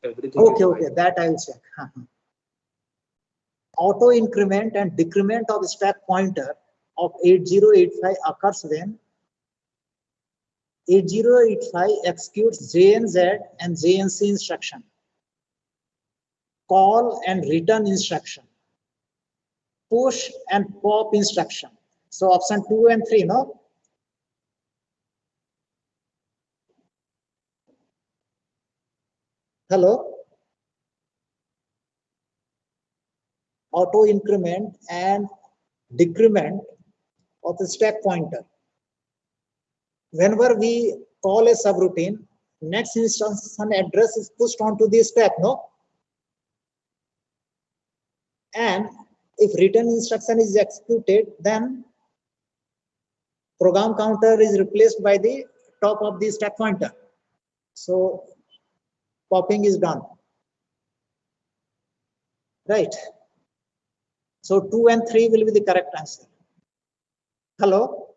everything. Okay, that I will check. Auto increment and decrement of stack pointer of 8085 occurs when 8085 executes JNZ and JNC instruction, call and return instruction, push and pop instruction. So option 2 and 3, no? Hello? Auto increment and decrement of the stack pointer. Whenever we call a subroutine, next instruction address is pushed onto the stack, no? And if return instruction is executed, then program counter is replaced by the top of the stack pointer. So popping is done. Right. So 2 and 3 will be the correct answer. Hello?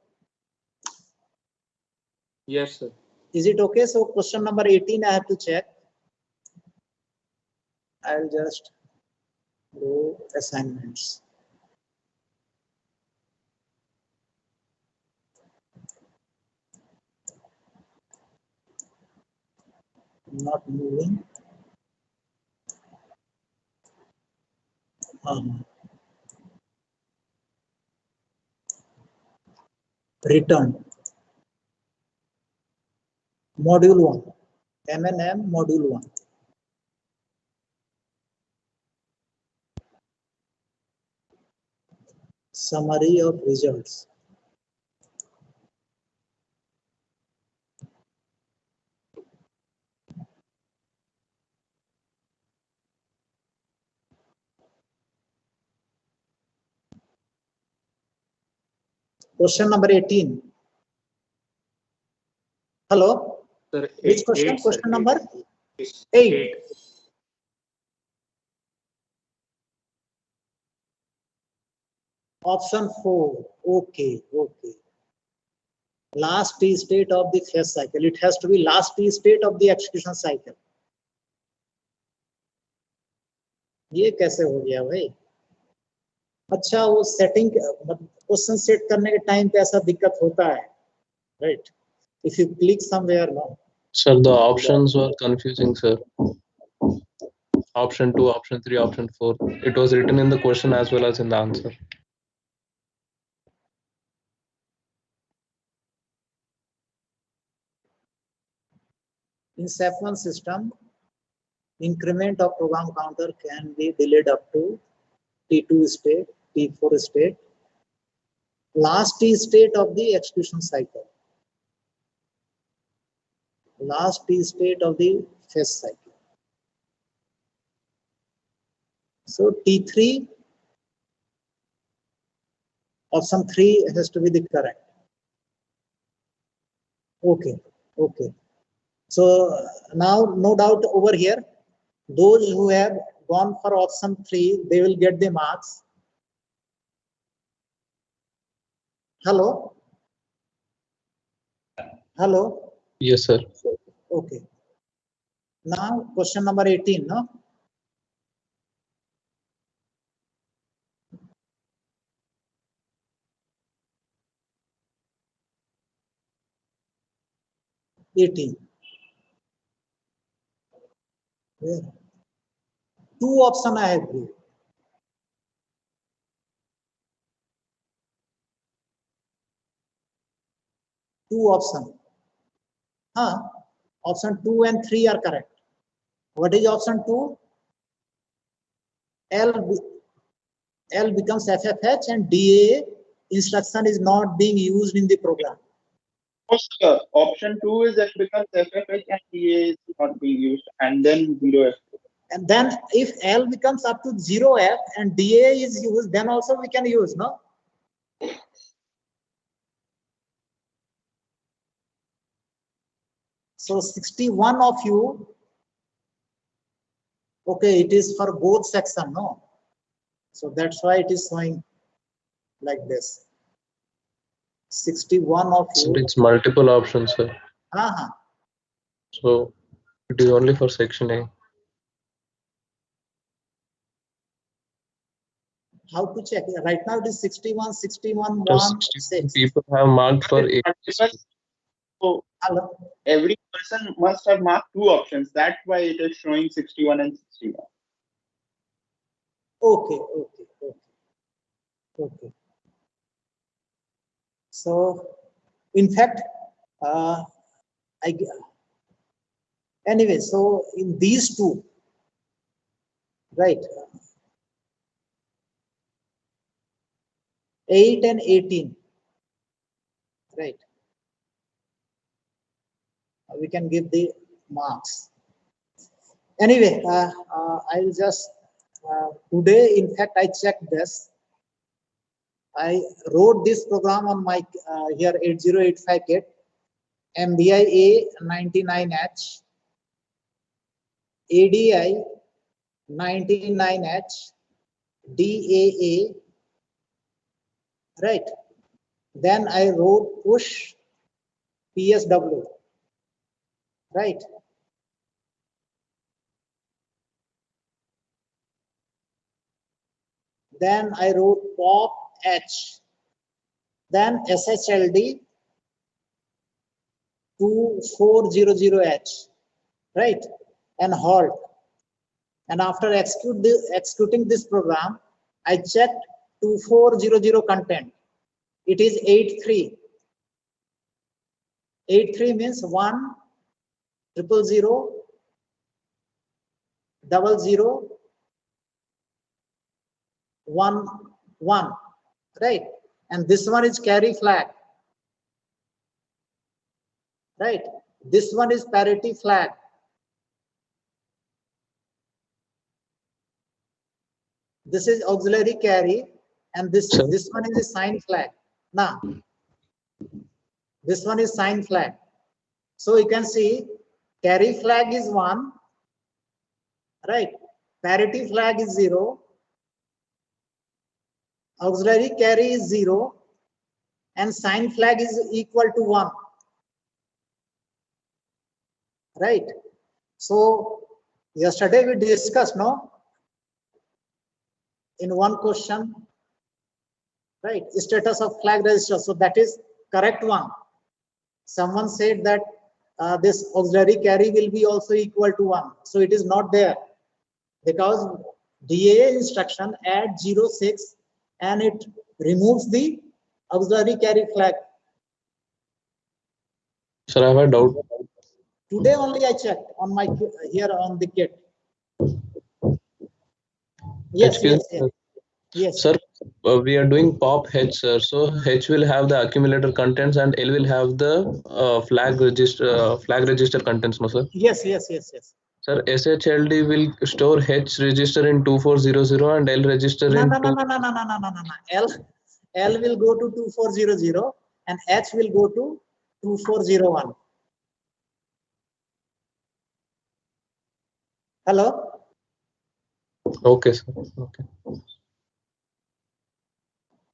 Yes, sir. Is it okay? So question number 18 I have to check. I'll just do assignments. Not moving. Return. Module 1. MNM module 1. Summary of results. Question number 18. Hello? Sir, which question? Question number 8. Option 4. Okay. Last T state of the phase cycle. It has to be last T state of the execution cycle. ये कैसे हो गया भाई? अच्छा, वो setting question set करने के time पे ऐसा दिक्कत होता है, right? If you click somewhere, no. Sir, the options were confusing, sir. Option 2, option 3, option 4. It was written in the question as well as in the answer. In SAP1 system, increment of program counter can be delayed up to T2 state, T4 state, last T state of the execution cycle, last T state of the phase cycle. So T3, option 3 has to be the correct. Okay. So now, no doubt over here, those who have gone for option 3, they will get the marks. Hello? Hello? Yes, sir. Okay. Now, question number 18, no? Where? 2 options I have here. Two options. Option 2 and 3 are correct. What is option 2? L becomes FFH and DA instruction is not being used in the program. Sir, option 2 is F becomes FFH and DA is not being used, and then 0F. And then if L becomes up to 0F and DA is used, then also we can use, no? So 61 of you, okay, it is for both section, no? So that's why it is showing like this. 61 of you. So it's multiple options, sir. So it is only for section A. How to check? Right now it is 61, 61, So 1, 61 6. people have marked for A. So Hello? every person must have marked two options. That's why it is showing 61 and 61. Okay, okay, okay, okay. So, in fact, anyway, so in these two, right, 8 and 18, right, we can give the marks. Anyway, I'll just, today, in fact, I checked this. I wrote this program on my here 8085 kit, MBI A99H, ADI 99H, DAA, right? Then I wrote push PSW, right? Then I wrote pop H, then SHLD 2400H, right? And halt. And after executing this program, I checked 2400 content. It is 83. 83 means 1 000 00 1 1, right? And this one is carry flag, right? This one is parity flag. This is auxiliary carry, and this one is a sign flag. Now, this one is sign flag. So you can see carry flag is 1, right? Parity flag is 0. Auxiliary carry is 0. And sign flag is equal to 1. Right? So yesterday we discussed, no? In one question, right? Status of flag register. So that is correct one. Someone said that this auxiliary carry will be also equal to 1. So it is not there because DAA instruction add 06 and it removes the auxiliary carry flag. Sir, I have a doubt. Today only I checked on my here on the kit. Yes, H yes, yes. Yes. Sir, we are doing pop H, sir. So H will have the accumulator contents and L will have the flag register contents, no, sir? Yes, yes, yes, yes. Sir, SHLD will store H register in 2400 and L register in L will go to 2400 and H will go to 2401. Hello? Okay, sir. Okay.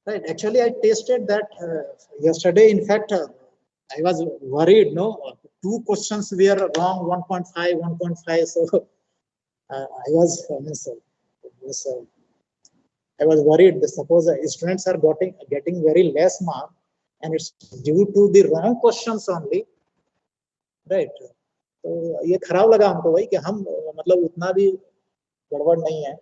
Right. Actually, I tested that yesterday. In fact, I was worried. No, 2 questions were wrong. 1.5, 1.5. So I was I was worried. Suppose students are getting very less mark, and it's due to the wrong questions only, right? तो ये खराब लगा हमको भाई कि हम मतलब उतना भी गड़बड़ नहीं है.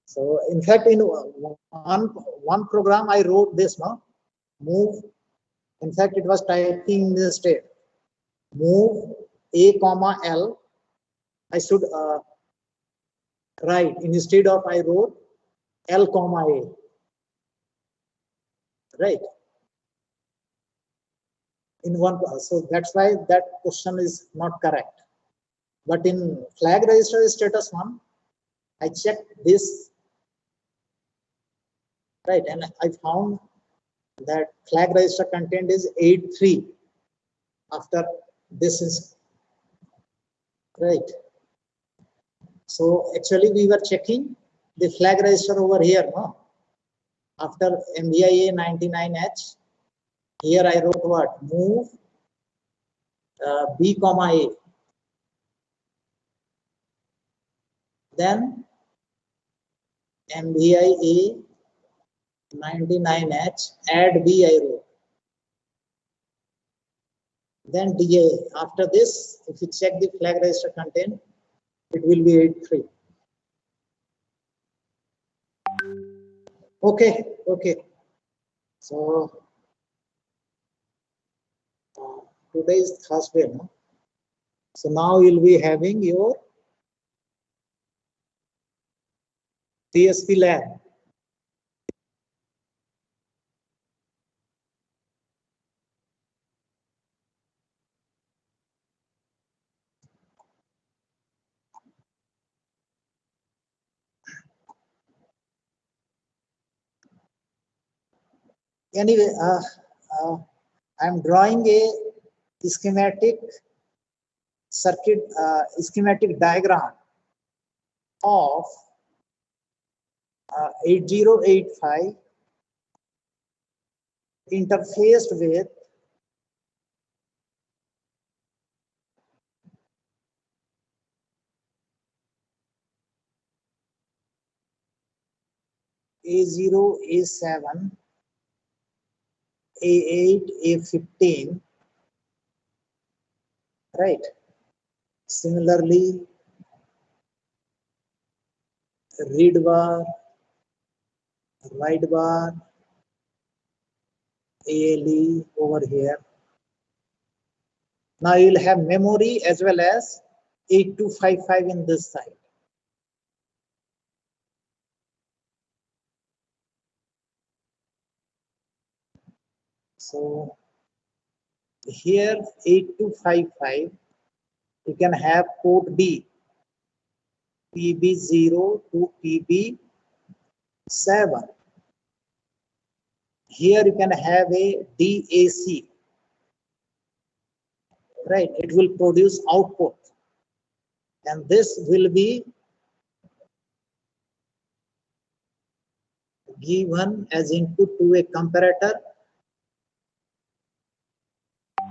So in fact, in one program I wrote this, no, move. In fact, it was typing the state move A comma L. I should write instead of I wrote L comma A. Right. In one, so that's why that question is not correct. But in flag register status 1, I checked this, right, and I found that flag register content is 83 after this is right. So actually we were checking the flag register over here, no? After MBIA 99H, here I wrote what? Move B comma A. Then MVI A99H, add B I wrote. Then DA. After this, if you check the flag register content, it will be 83. Okay. So today is Thursday, no? So now you'll be having your TSP lab. Anyway, I'm drawing a schematic circuit, schematic diagram of 8085 interfaced with A0, A7, A8, A15, right? Similarly, read bar, write bar, ALE over here. Now you'll have memory as well as 8255 in this side. So here 8255, you can have port B, PB0 to PB7. Here you can have a DAC, right? It will produce output, and this will be given as input to a comparator,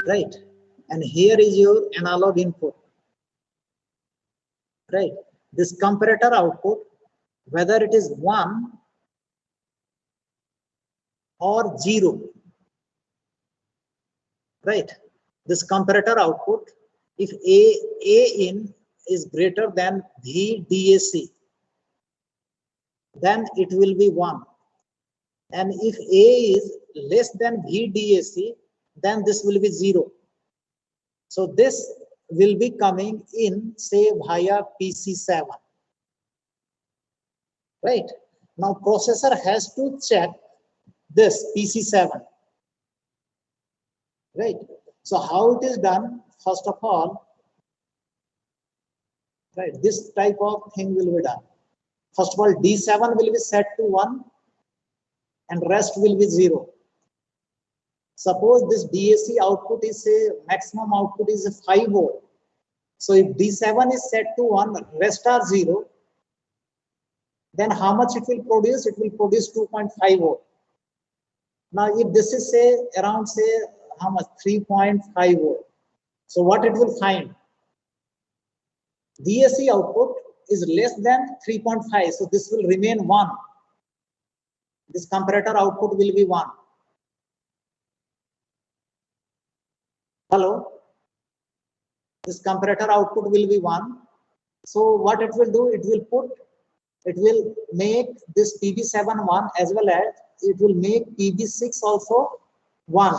right? And here is your analog input, right? This comparator output, whether it is 1 or 0, right? This comparator output, if A in is greater than V DAC, then it will be 1. And if A is less than V DAC, then this will be 0. So this will be coming in, say, via PC7. Right? Now processor has to check this PC7. Right? So how it is done? First of all, right, this type of thing will be done. First of all, D7 will be set to 1 and rest will be 0. Suppose this DAC output is a maximum output is a 5 volt. So if D7 is set to 1, rest are 0, then how much it will produce? It will produce 2.5 volt. Now if this is say around say how much? 3.5 volt. So what it will find? DAC output is less than 3.5. So this will remain 1. This comparator output will be 1. Hello? This comparator output will be 1. So what it will do? It will make this PB7 1 as well as it will make PB6 also 1.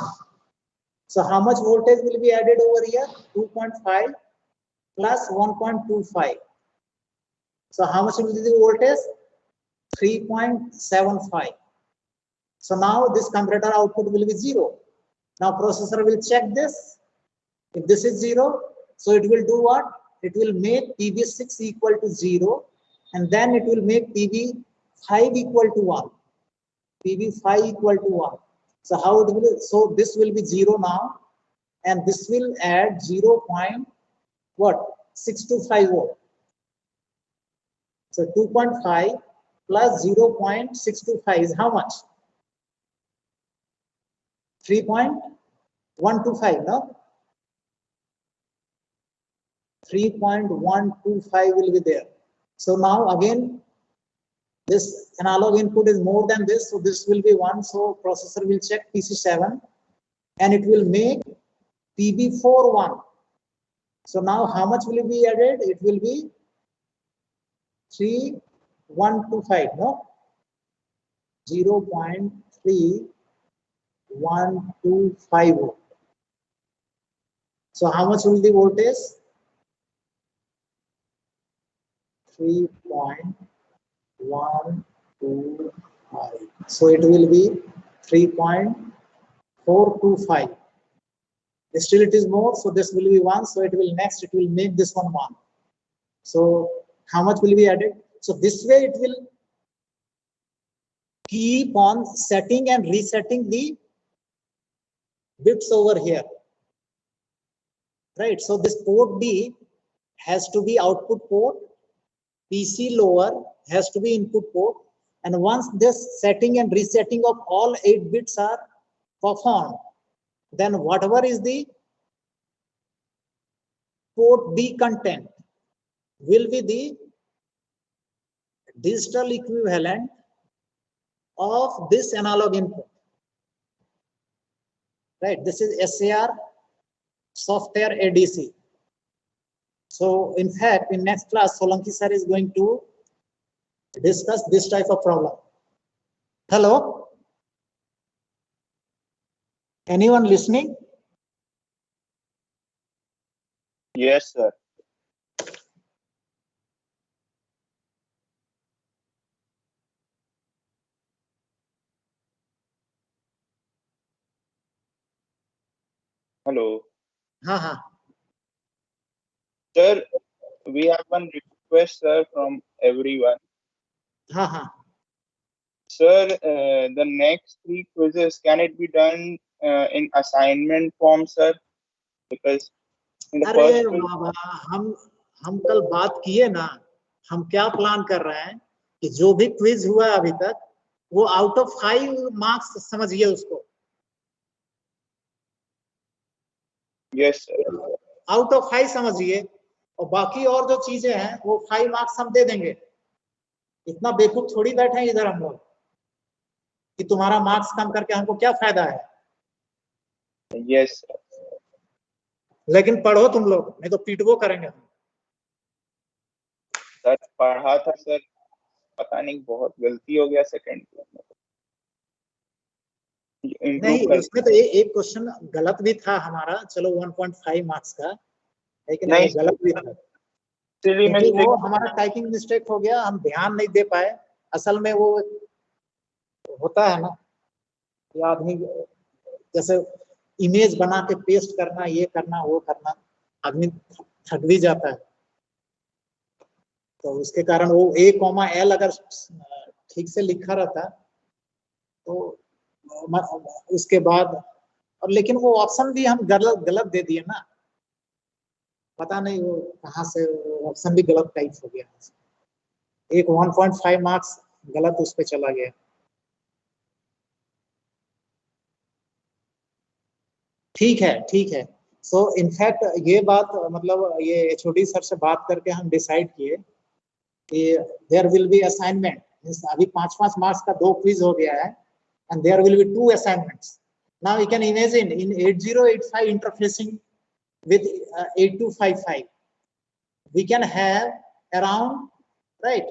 So how much voltage will be added over here? 2.5 plus 1.25. So how much will be the voltage? 3.75. So now this comparator output will be 0. Now processor will check this. If this is 0, so it will do what? It will make PB6 equal to 0, and then it will make PB5 equal to 1. PB5 equal to 1. So how it will? So this will be 0 now, and this will add 0.625 volt. So 2.5 plus 0.625 is how much? 3.125, no? 3.125 will be there. So now again, this analog input is more than this, so this will be 1. So processor will check PC7 and it will make PB4 1. So now how much will be added? It will be 3125, no? 0.3125 volt. So how much will the voltage? 3.125. So it will be 3.425. Still it is more, so this will be 1. So it will next, it will make this one 1. So how much will be added? So this way it will keep on setting and resetting the bits over here, right? So this port B has to be output port, PC lower has to be input port, and once this setting and resetting of all 8 bits are performed, then whatever is the port B content will be the digital equivalent of this analog input, right? This is SAR software ADC. So in fact, in next class, Solanki sir is going to discuss this type of problem. Hello? Anyone listening? Yes, sir. Hello. हाँ. Sir, we have one request, sir, from everyone. हाँ. Sir, the next 3 quizzes, can it be done in assignment form, sir? Because in the अरे first quiz, बाबा, हम कल बात किए ना, हम क्या प्लान कर रहे हैं कि जो भी क्विज हुआ अभी तक वो आउट ऑफ 5 मार्क्स समझिए उसको, yes, sir. आउट ऑफ 5 समझिए, और बाकी और जो चीजें हैं वो 5 मार्क्स हम दे देंगे। इतना बेवकूफ थोड़ी बैठे हैं इधर हम लोग कि तुम्हारा मार्क्स कम करके हमको क्या फायदा है। Yes, sir. लेकिन पढ़ो तुम लोग, नहीं तो पीटवो करेंगे हम। सर पढ़ा था सर, पता नहीं बहुत गलती हो गया सेकंड में। नहीं, उसमें तो एक क्वेश्चन गलत भी था हमारा, चलो 1.5 मार्क्स का, लेकिन वो गलत भी था क्योंकि वो हमारा टाइपिंग मिस्टेक हो गया, हम ध्यान नहीं दे पाए। असल में वो होता है ना कि आदमी जैसे इमेज बना के पेस्ट करना, ये करना वो करना, आदमी थक भी जाता है। तो उसके कारण वो A,L अगर ठीक से लिखा रहता तो उसके बाद, और लेकिन वो ऑप्शन भी हम गलत दे दिए ना, पता नहीं वो कहाँ से ऑप्शन भी गलत टाइप हो गया, एक 1.5 मार्क्स गलत उस पे चला गया। ठीक है। सो इनफैक्ट ये बात मतलब ये HOD सर से बात करके हम डिसाइड किए कि देयर विल बी असाइनमेंट, अभी 5 मार्क्स का 2 क्विज हो गया है, and there will be 2 assignments. Now you can imagine in 8085 interfacing with 8255, we can have around, right,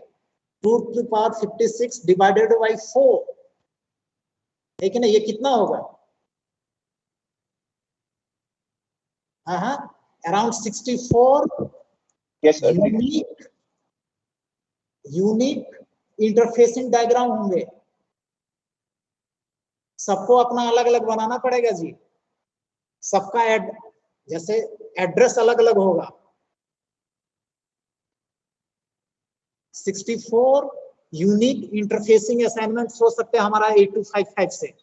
2 to the power 56 divided by 4, लेकिन ये कितना होगा? around 64 yes, sir. unique interfacing diagram होंगे। सबको अपना अलग अलग बनाना पड़ेगा जी, सबका जैसे एड्रेस अलग अलग होगा। 64 यूनिक इंटरफेसिंग असाइनमेंट हो सकते हैं हमारा 8255 से।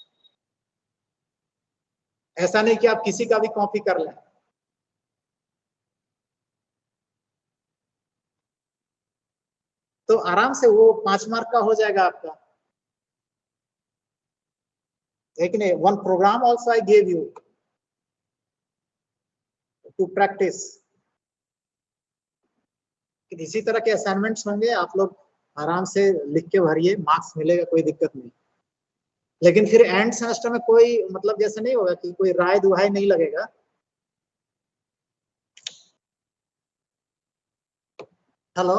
ऐसा नहीं कि आप किसी का भी कॉपी कर लें। तो आराम से वो 5 मार्क का हो जाएगा आपका। लेकिन one programme also I gave you to practise. इसी तरह के असाइनमेंट्स होंगे, आप लोग आराम से लिख के भरिए, मार्क्स मिलेगा, कोई दिक्कत नहीं। लेकिन फिर एंड सेमेस्टर में कोई मतलब जैसे नहीं होगा कि कोई राय दुहाई नहीं लगेगा। हेलो,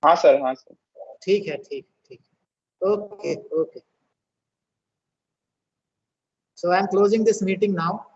हाँ सर, हाँ सर। ठीक है, ठीक ठीक, okay okay. So I am closing this meeting now.